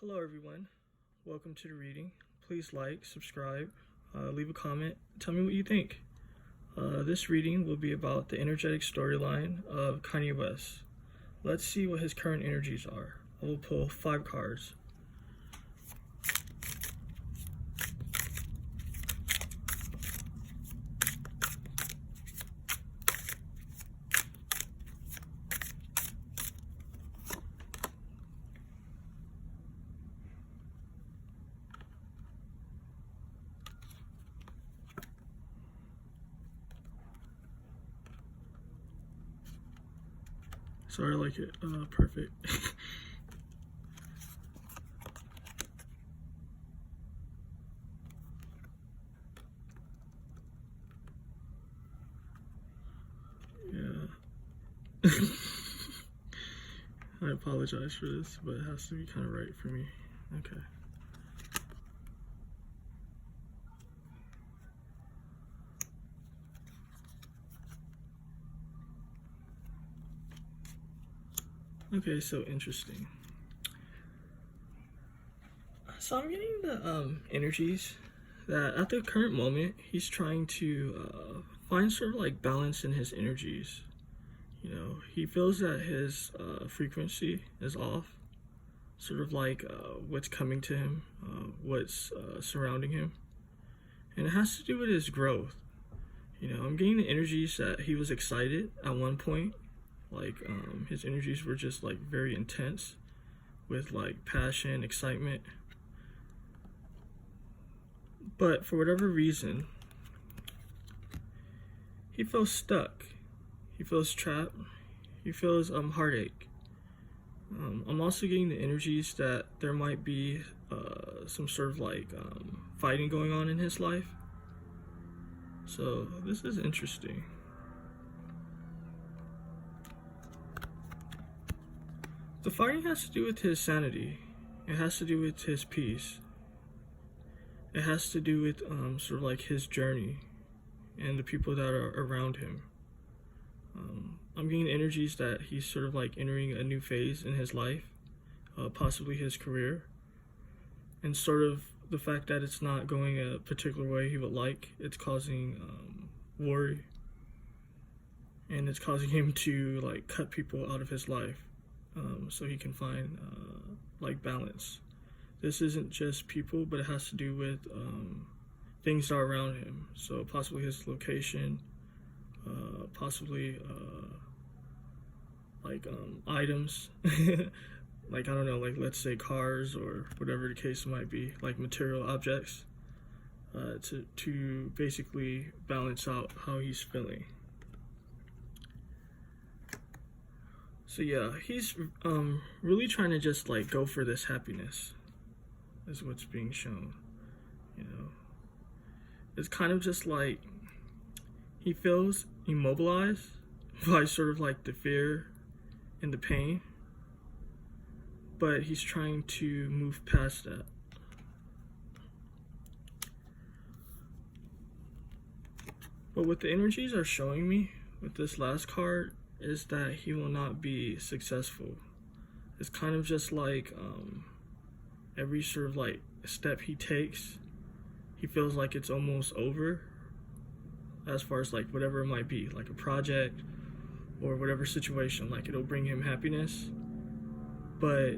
Hello everyone, welcome to the reading. Please like, subscribe, leave a comment, tell me what you think. This reading will be about the energetic storyline of Kanye West. Let's see what his current energies are. I will pull 5 cards. Sorry, I like it. Perfect. Yeah. I apologize for this, but it has to be kind of right for me. Okay. Okay, so interesting. So I'm getting the energies that at the current moment he's trying to find sort of like balance in his energies. You know, he feels that his frequency is off, sort of like what's coming to him, what's surrounding him, and it has to do with his growth. You know, I'm getting the energies that he was excited at one point. Like his energies were just like very intense with like passion, excitement. But for whatever reason, he feels stuck. He feels trapped. He feels heartache. I'm also getting the energies that there might be some sort of like fighting going on in his life. So this is interesting. The fighting has to do with his sanity. It has to do with his peace. It has to do with sort of like his journey and the people that are around him. I'm getting energies that he's sort of like entering a new phase in his life, possibly his career, and sort of the fact that it's not going a particular way he would like. It's causing worry, and it's causing him to like cut people out of his life. So he can find like balance. This isn't just people, but it has to do with things that are around him. So possibly his location, possibly like items, like I don't know, like let's say cars or whatever the case might be, like material objects, to basically balance out how he's feeling. So yeah, he's really trying to just like go for this happiness, is what's being shown. You know, it's kind of just like he feels immobilized by sort of like the fear and the pain, but he's trying to move past that. But what the energies are showing me with this last card is that he will not be successful. It's kind of just like every sort of like step he takes, he feels like it's almost over, as far as like whatever it might be, like a project or whatever situation, like it'll bring him happiness, but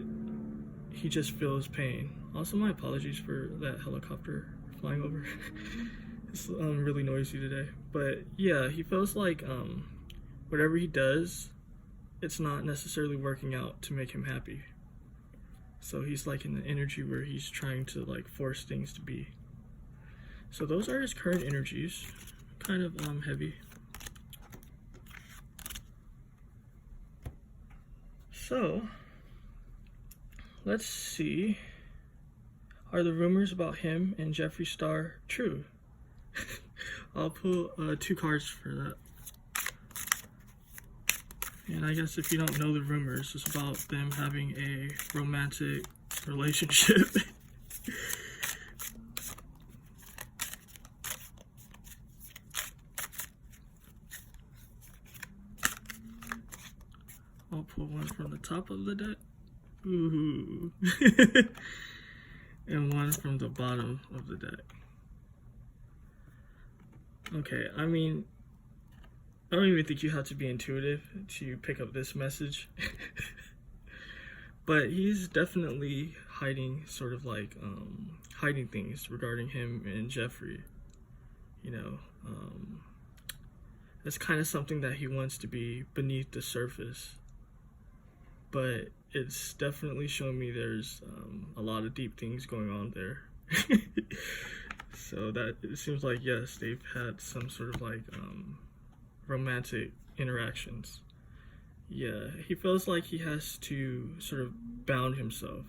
he just feels pain. Also, my apologies for that helicopter flying over. It's really noisy today, but yeah, he feels like whatever he does, it's not necessarily working out to make him happy. So he's like in the energy where he's trying to like force things to be. So those are his current energies. Kind of heavy. So let's see. Are the rumors about him and Jeffree Star true? I'll pull 2 cards for that. And I guess if you don't know the rumors, it's about them having a romantic relationship. I'll pull one from the top of the deck. Ooh. And one from the bottom of the deck. Okay, I mean, I don't even think you have to be intuitive to pick up this message. But he's definitely hiding, sort of like, hiding things regarding him and Jeffrey. You know, it's kind of something that he wants to be beneath the surface. But it's definitely showing me there's a lot of deep things going on there. So that it seems like, yes, they've had some sort of like romantic interactions. Yeah, he feels like he has to sort of bound himself.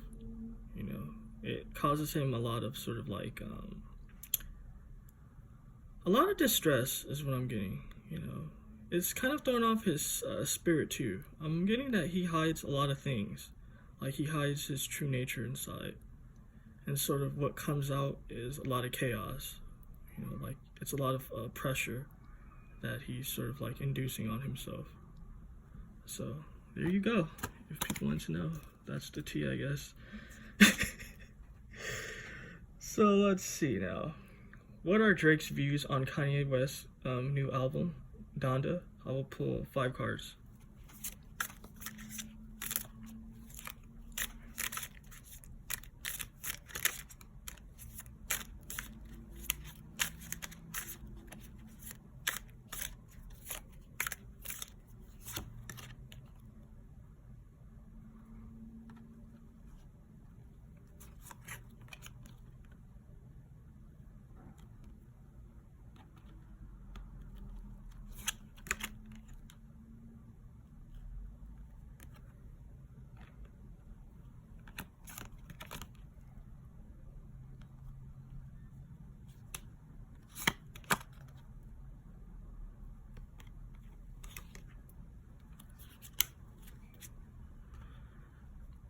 You know, it causes him a lot of sort of like a lot of distress is what I'm getting. You know, it's kind of throwing off his spirit too. I'm getting that he hides a lot of things, like he hides his true nature inside, and sort of what comes out is a lot of chaos. You know, like it's a lot of pressure that he's sort of like inducing on himself. So there you go. If people want to know, that's the tea, I guess. So let's see now. What are Drake's views on Kanye West's new album, Donda? I will pull 5 cards.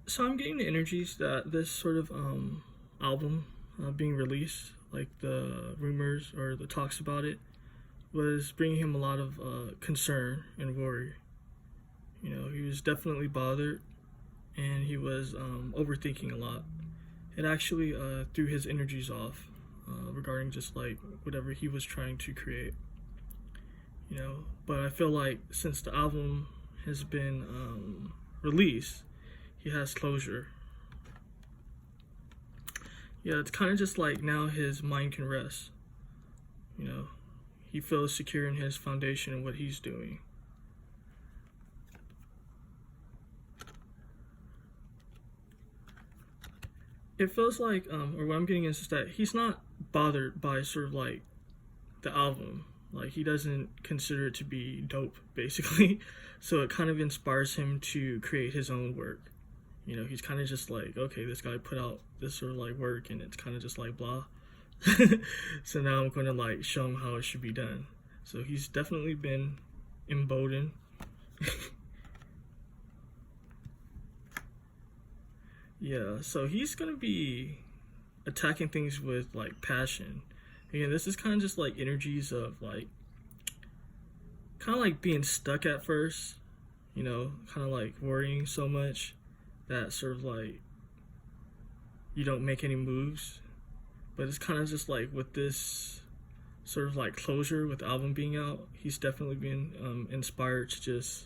So I'm getting the energies that this sort of album being released, like the rumors or the talks about it, was bringing him a lot of concern and worry. You know, he was definitely bothered, and he was overthinking a lot. It actually threw his energies off regarding just like whatever he was trying to create. You know, but I feel like since the album has been released, he has closure. Yeah, it's kind of just like now his mind can rest. You know, he feels secure in his foundation and what he's doing. It feels like, or what I'm getting is that he's not bothered by sort of like the album. Like, he doesn't consider it to be dope, basically. So it kind of inspires him to create his own work. You know, he's kind of just like, okay, this guy put out this sort of like work and it's kind of just like blah. So now I'm going to like show him how it should be done. So he's definitely been emboldened. Yeah, so he's going to be attacking things with like passion. Again, this is kind of just like energies of like, kind of like being stuck at first, you know, kind of like worrying so much that sort of like you don't make any moves. But it's kind of just like with this sort of like closure with the album being out, he's definitely been inspired to just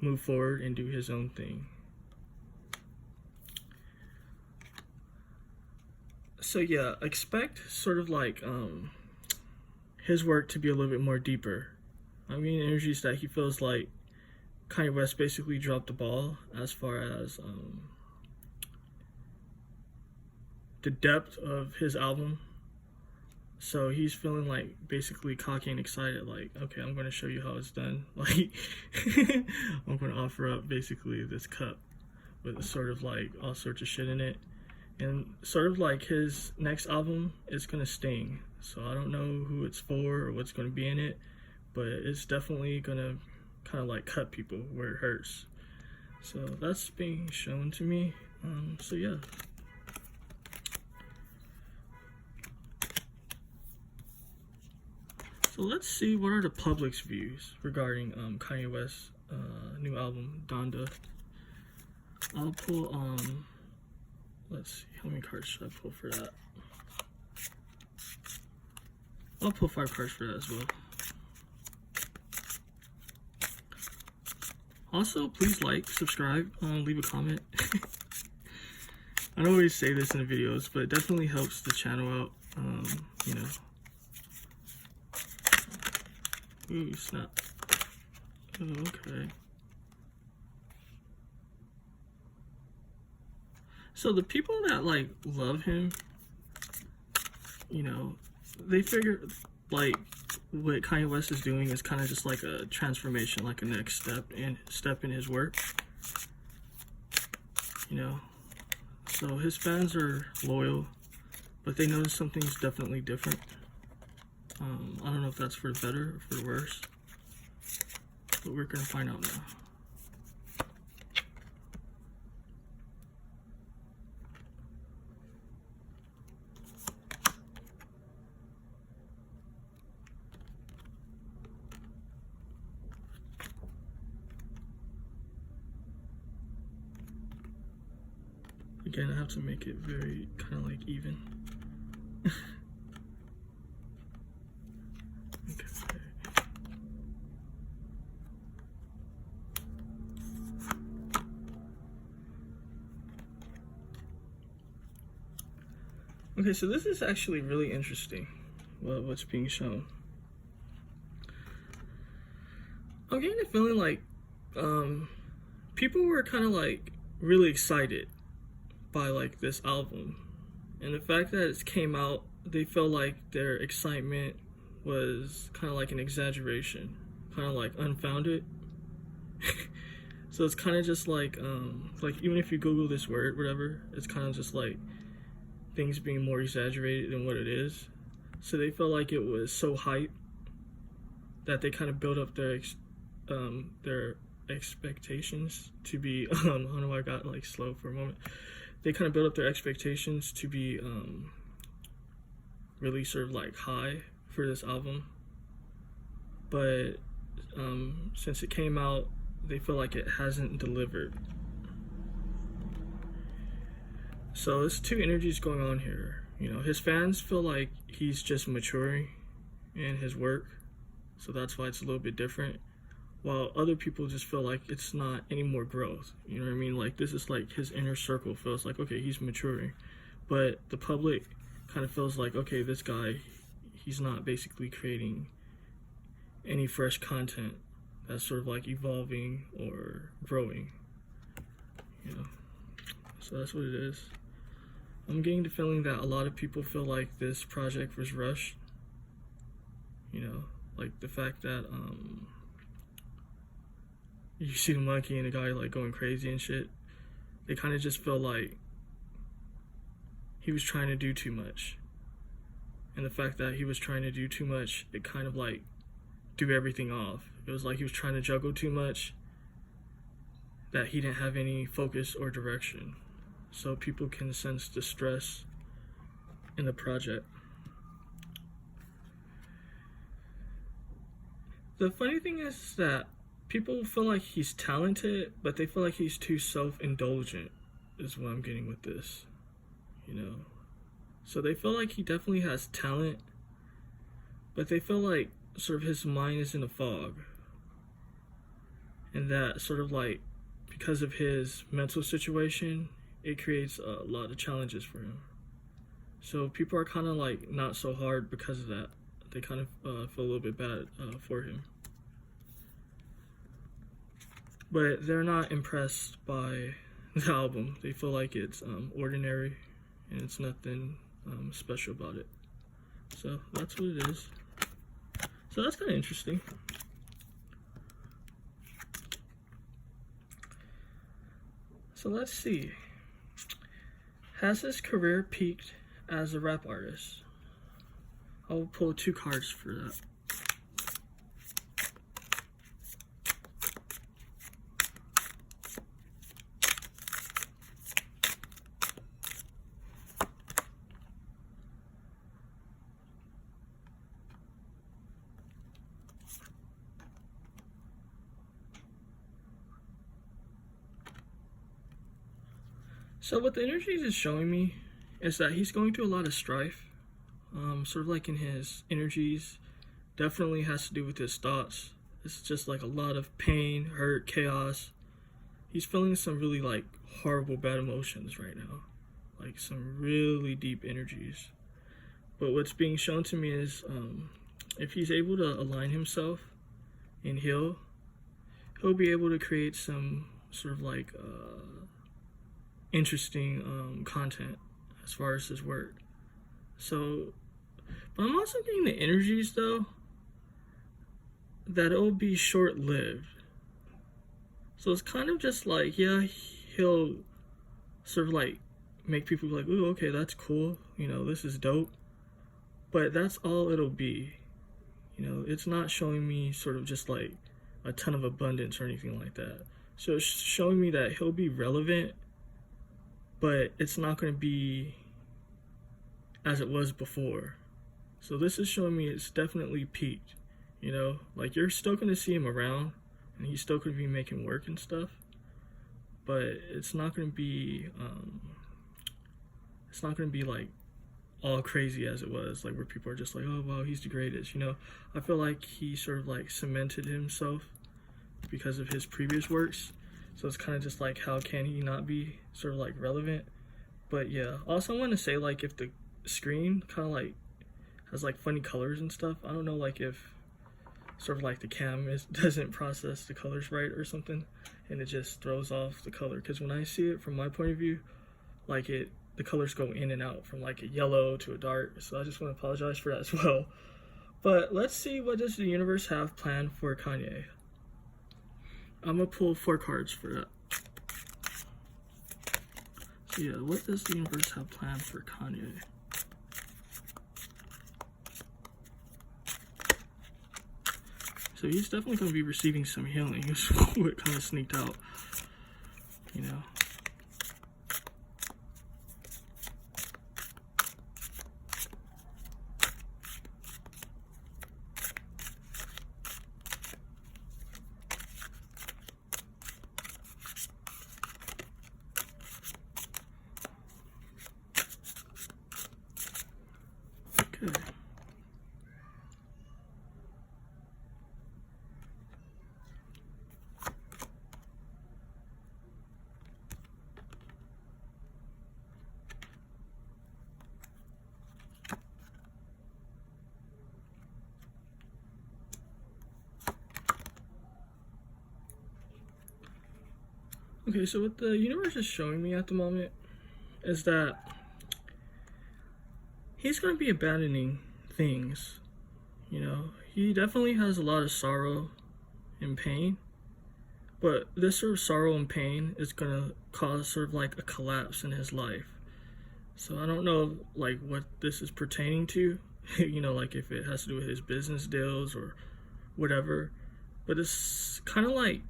move forward and do his own thing. So yeah, expect sort of like his work to be a little bit more deeper. I mean, energies that he feels like Kanye West basically dropped the ball as far as the depth of his album. So he's feeling like basically cocky and excited, like, okay, I'm going to show you how it's done. Like, I'm going to offer up basically this cup with sort of like all sorts of shit in it. And sort of like his next album is going to sting. So I don't know who it's for or what's going to be in it, but it's definitely going to kind of like cut people where it hurts. So that's being shown to me. So yeah. So let's see what are the public's views regarding Kanye West's new album, Donda. I'll pull, let's see, how many cards should I pull for that? I'll pull 5 cards for that as well. Also, please like, subscribe, leave a comment. I don't always say this in the videos, but it definitely helps the channel out, you know. Ooh, snap. Oh, okay. So the people that, like, love him, you know, they figure, like, what Kanye West is doing is kind of just like a transformation, like a next step in his work, you know. So his fans are loyal, but they notice something's definitely different. I don't know if that's for the better or for the worse, but we're gonna find out now. Again, I have to make it very kind of like even. Okay, so this is actually really interesting, what's being shown. I'm getting a feeling like people were kind of like really excited by like this album, and the fact that it came out, they felt like their excitement was kind of like an exaggeration, kind of like unfounded. So it's kind of just like even if you Google this word, whatever, it's kind of just like things being more exaggerated than what it is. So they felt like it was so hype that they kind of built up their expectations to be I don't know why I got like slow for a moment. They kind of built up their expectations to be really sort of like high for this album, but since it came out, they feel like it hasn't delivered. So there's two energies going on here. You know, his fans feel like he's just maturing in his work, so that's why it's a little bit different, while other people just feel like it's not any more growth. You know what I mean? Like, this is like his inner circle feels like, okay, he's maturing, but the public kind of feels like, okay, this guy, he's not basically creating any fresh content that's sort of like evolving or growing, you know. So that's what it is. I'm getting the feeling that a lot of people feel like this project was rushed, you know, like the fact that you see the monkey and the guy like going crazy and shit. They kind of just feel like he was trying to do too much, and the fact that he was trying to do too much, it kind of like threw everything off. It was like he was trying to juggle too much, that he didn't have any focus or direction. So people can sense the stress in the project. The funny thing is that people feel like he's talented, but they feel like he's too self-indulgent, is what I'm getting with this, you know. So they feel like he definitely has talent, but they feel like sort of his mind is in a fog, and that sort of like, because of his mental situation, it creates a lot of challenges for him. So people are kind of like not so hard because of that. They kind of feel a little bit bad for him. But they're not impressed by the album. They feel like it's ordinary and it's nothing special about it. So that's what it is. So that's kind of interesting. So let's see. Has his career peaked as a rap artist? I'll pull 2 cards for that. So what the energies is showing me is that he's going through a lot of strife, sort of like in his energies. Definitely has to do with his thoughts. It's just like a lot of pain, hurt, chaos. He's feeling some really like horrible bad emotions right now, like some really deep energies. But what's being shown to me is if he's able to align himself and heal, he'll be able to create some sort of like interesting content as far as his work. So, but I'm also getting the energies though that it'll be short-lived. So it's kind of just like, yeah, he'll sort of like make people like, ooh, okay, that's cool, you know, this is dope. But that's all it'll be. You know, it's not showing me sort of just like a ton of abundance or anything like that. So it's showing me that he'll be relevant, but it's not going to be as it was before. So this is showing me it's definitely peaked. You know, like you're still going to see him around and he's still going to be making work and stuff, but it's not going to be like all crazy as it was, like where people are just like, oh wow, he's the greatest. You know, I feel like he sort of like cemented himself because of his previous works, so it's kind of just like, how can he not be sort of like relevant? But yeah, also I want to say, like, if the screen kind of like has like funny colors and stuff, I don't know, like if sort of like the cam doesn't process the colors right or something, and it just throws off the color. Because when I see it from my point of view, like the colors go in and out from like a yellow to a dark. So I just want to apologize for that as well. But let's see, what does the universe have planned for Kanye? I'm gonna pull 4 cards for that. So yeah, what does the universe have planned for Kanye? So he's definitely going to be receiving some healing. Is what kind of sneaked out, you know. Okay. Okay, so what the universe is showing me at the moment is that he's going to be abandoning things, you know. He definitely has a lot of sorrow and pain, but this sort of sorrow and pain is going to cause sort of like a collapse in his life. So I don't know like what this is pertaining to, you know, like if it has to do with his business deals or whatever, but it's kind of like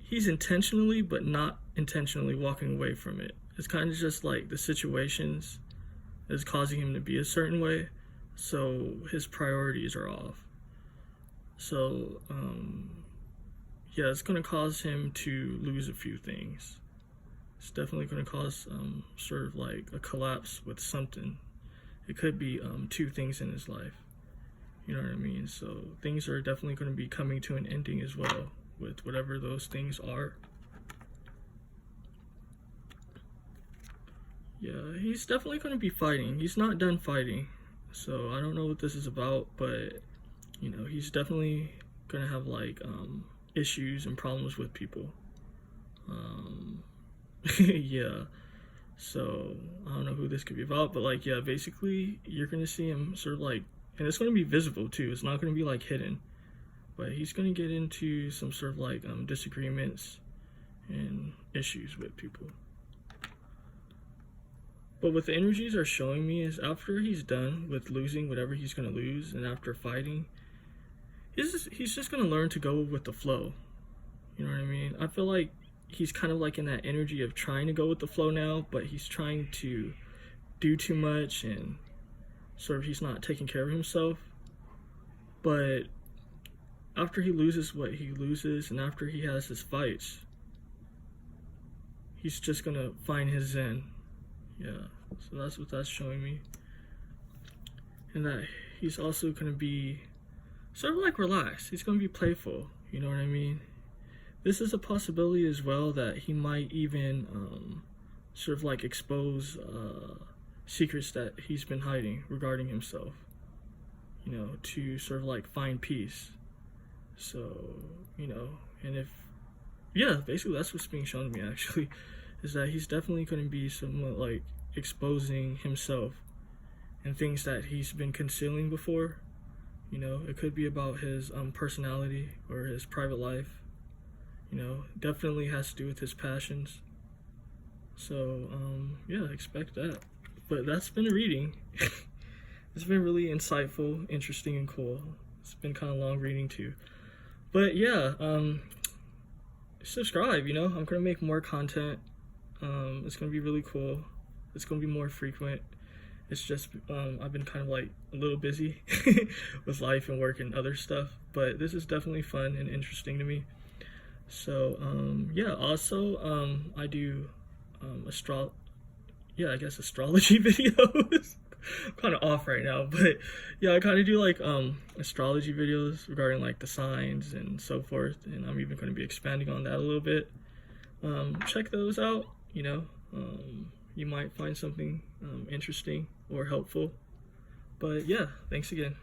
he's intentionally but not intentionally walking away from it. It's kind of just like the situations is causing him to be a certain way, so his priorities are off. So yeah, it's going to cause him to lose a few things. It's definitely going to cause sort of like a collapse with something. It could be 2 things in his life, you know what I mean? So things are definitely going to be coming to an ending as well, with whatever those things are. Yeah, he's definitely going to be fighting. He's not done fighting. So I don't know what this is about, but you know, he's definitely going to have like issues and problems with people. Yeah. So I don't know who this could be about, but like, yeah, basically you're going to see him sort of like, and it's going to be visible too. It's not going to be like hidden. But he's going to get into some sort of like disagreements and issues with people. But what the energies are showing me is after he's done with losing whatever he's going to lose, and after fighting, he's just going to learn to go with the flow. You know what I mean? I feel like he's kind of like in that energy of trying to go with the flow now, but he's trying to do too much and sort of he's not taking care of himself. But after he loses what he loses and after he has his fights, he's just gonna find his zen. Yeah, so that's what that's showing me. And that he's also gonna be sort of like relaxed. He's gonna be playful, you know what I mean? This is a possibility as well that he might even sort of like expose secrets that he's been hiding regarding himself, you know, to sort of like find peace. So, you know, and if, yeah, basically that's what's being shown to me actually, is that he's definitely going to be somewhat like exposing himself and things that he's been concealing before. You know, it could be about his personality or his private life. You know, definitely has to do with his passions. So, yeah, expect that. But that's been a reading. It's been really insightful, interesting, and cool. It's been kind of long reading too. But yeah, subscribe, you know, I'm gonna make more content. It's gonna be really cool. It's gonna be more frequent. It's just, I've been kind of like a little busy with life and work and other stuff, but this is definitely fun and interesting to me. So, yeah, also, I do, astrology videos. I'm kind of off right now, but yeah, I kind of do like astrology videos regarding like the signs and so forth, and I'm even going to be expanding on that a little bit. Check those out, you know. You might find something interesting or helpful. But yeah, thanks again.